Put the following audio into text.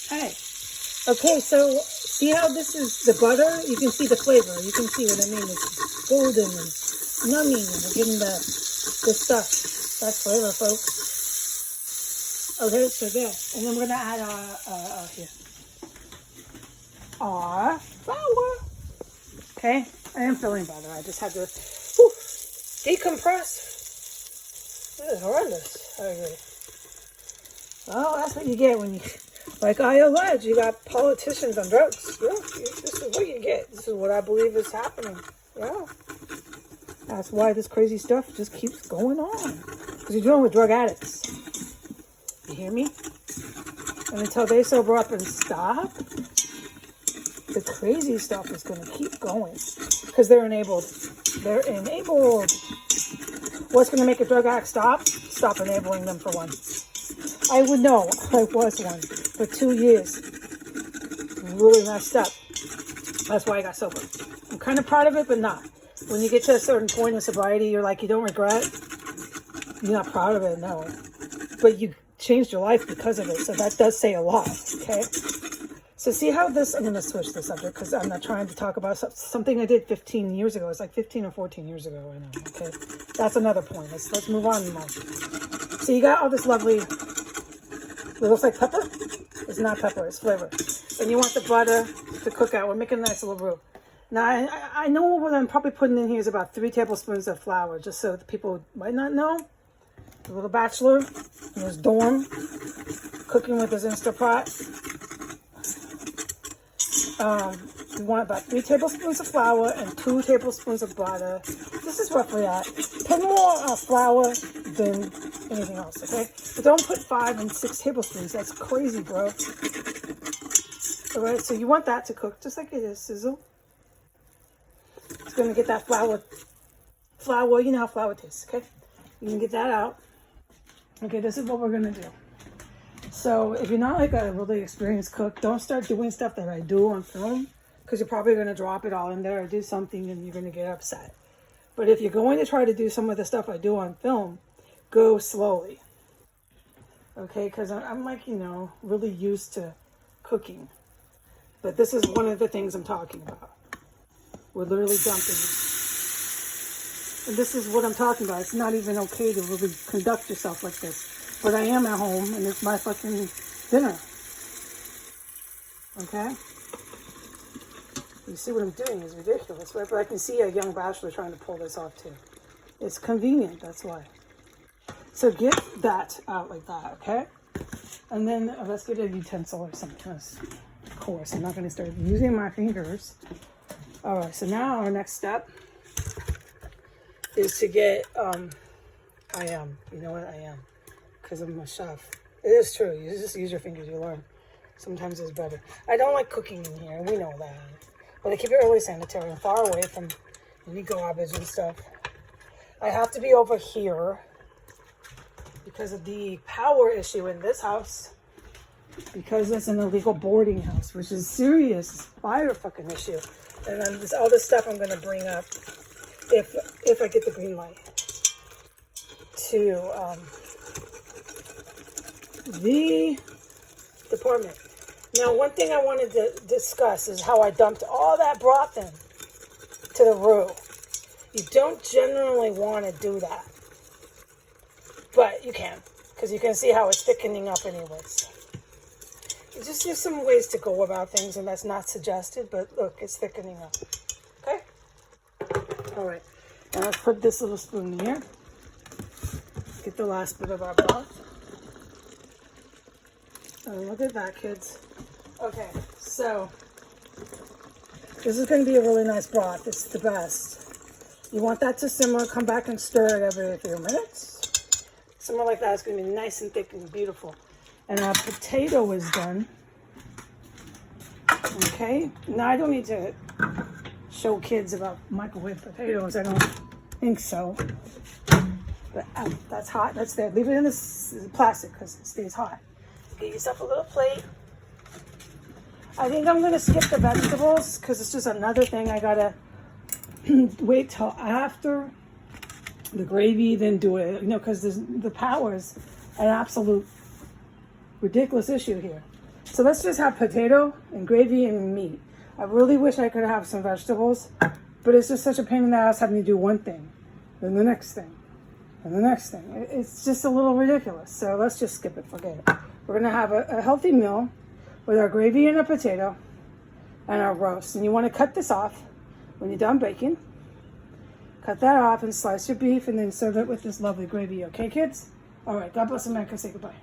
Hi. Okay, so see how this is the butter? You can see the flavor. You can see what I mean. It's golden and nummy, and we're getting the stuff. That's flavor, folks. Okay, so there. And then we're going to add our flour. Okay, I am filling butter. I just had to decompress. This is horrendous. I agree. Well, that's what you get when you, like I allege, you got politicians on drugs. Yeah, this is what you get. This is what I believe is happening. Yeah. That's why this crazy stuff just keeps going on. Because you're dealing with drug addicts. You hear me? And until they sober up and stop, the crazy stuff is going to keep going. Because they're enabled. They're enabled. What's going to make a drug addict stop? Stop enabling them, for one. I would know. I was one for 2 years. Really messed up. That's why I got sober. I'm kind of proud of it, but not. When you get to a certain point in sobriety, you're like, you don't regret. You're not proud of it, no. But you changed your life because of it, so that does say a lot, okay? So see how this, I'm going to switch the subject because I'm not trying to talk about something I did 15 years ago. It's like 15 or 14 years ago, I know, okay? That's another point. Let's move on now. So you got all this lovely, it looks like pepper. It's not pepper, it's flavor. And you want the butter to cook out. We're making a nice little roux. Now, I know what I'm probably putting in here is about 3 tablespoons of flour, just so the people might not know. The little bachelor in his dorm, cooking with his Instapot. You want about 3 tablespoons of flour and 2 tablespoons of butter. This is roughly that. Put more flour than anything else, okay? But don't put 5 and 6 tablespoons. That's crazy, bro. All right, so you want that to cook just like it is, sizzle. It's going to get that flour, you know how flour tastes, okay? You can get that out. Okay, this is what we're going to do. So if you're not like a really experienced cook, don't start doing stuff that I do on film, because you're probably going to drop it all in there or do something and you're going to get upset. But if you're going to try to do some of the stuff I do on film, go slowly. Okay, because I'm like, really used to cooking. But this is one of the things I'm talking about. We're literally dumping it. And this is what I'm talking about. It's not even okay to really conduct yourself like this. But I am at home, and it's my fucking dinner. Okay? You see what I'm doing is ridiculous, right? But I can see a young bachelor trying to pull this off, too. It's convenient, that's why. So get that out like that, okay? And then let's get a utensil or something. Of course, I'm not going to start using my fingers. All right, so now our next step is to get, you know what, I am. Because I'm a chef. It is true. You just use your fingers, you learn. Sometimes it's better. I don't like cooking in here. We know that. But I keep it really sanitary and far away from any garbage and stuff. I have to be over here because of the power issue in this house. Because it's an illegal boarding house, which is serious fire fucking issue. And then all this stuff I'm going to bring up if I get the green light to the department. Now, one thing I wanted to discuss is how I dumped all that broth in to the roux. You don't generally want to do that, but you can, because you can see how it's thickening up anyways. Just there's some ways to go about things, and that's not suggested, but look, it's thickening up. Okay? All right. Now let's put this little spoon in here. Get the last bit of our broth. Oh, look at that, kids. Okay, so this is going to be a really nice broth. It's the best. You want that to simmer. Come back and stir it every few minutes. Simmer like that. It's going to be nice and thick and beautiful. And our potato is done. Okay, now I don't need to show kids about microwave potatoes. I don't think so. But that's hot. That's there. Leave it in this plastic because it stays hot. Get yourself a little plate. I think I'm going to skip the vegetables because it's just another thing I got to wait till after the gravy, then do it. Because the power is an absolute ridiculous issue here. So let's just have potato and gravy and meat. I really wish I could have some vegetables, but it's just such a pain in the ass having to do one thing, then the next thing, and the next thing. It's just a little ridiculous. So let's just skip it, forget it. We're gonna have a healthy meal with our gravy and a potato and our roast. And you wanna cut this off when you're done baking. Cut that off and slice your beef and then serve it with this lovely gravy. Okay, kids? All right, God bless America. Say goodbye.